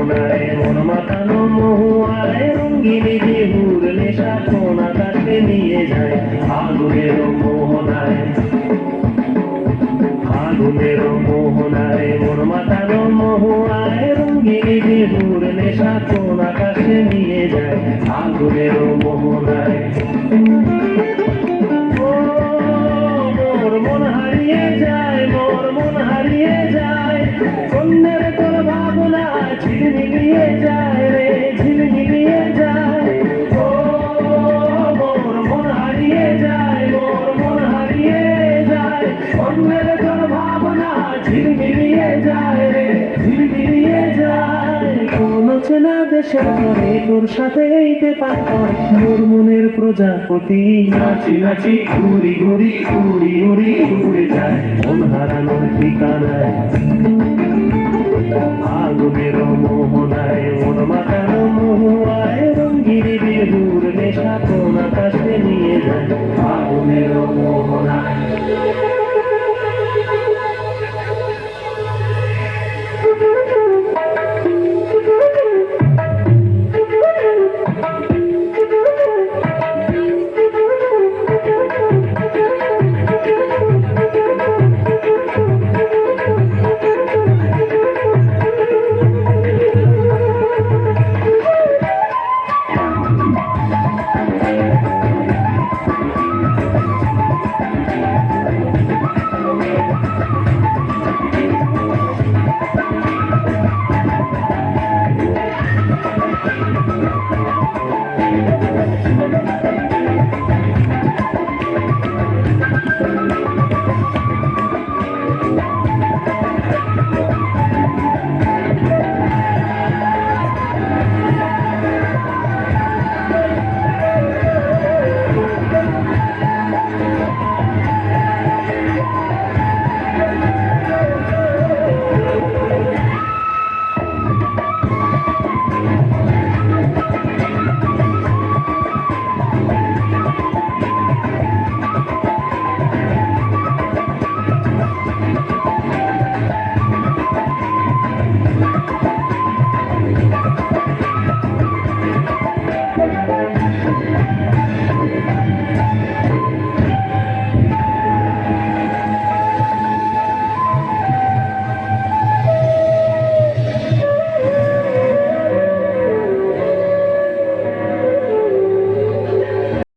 মোহনায় মন মাতানো মহুয়ায় রঙ্গিনী বিহুর নেশা কোন আকাশে নিয়ে যায় আগুনের মোহনায় আগুনের মোহনায় মন মাতানো মহুয়ায় রঙ্গিনী বিহুর নেশা কোন আকাশে নিয়ে যায় আগুনের মোহনায় মোর মন হারিয়ে যায় মোর মন হারিয়ে যায় কন্যের তোর ভাবনা ঝিলমিলিয়ে যায় রে ঝিলমিলিয়ে যায় ও মোর মন হারিয়ে যায় মোর মন হারিয়ে যায় কন্যের তোর ভাবনা ঝিলমিলিয়ে যায় রে ঝিলমিলিয়ে যায় কোন চেনা দেশের ঘরে তোর সাথে এইতে পার মোর মনের প্রজাপতি নাচি নাচি ঘুরি ঘুরি উড়ি উড়ি উড়ে যায় মন হারানোর ঠিকানায় আগুনের মোহনায় মন মাতানো মহুয়ায় রঙ্গিনী বিহুর নেশা কোন আকাশে নিয়ে যায় আগুনের মোহনায়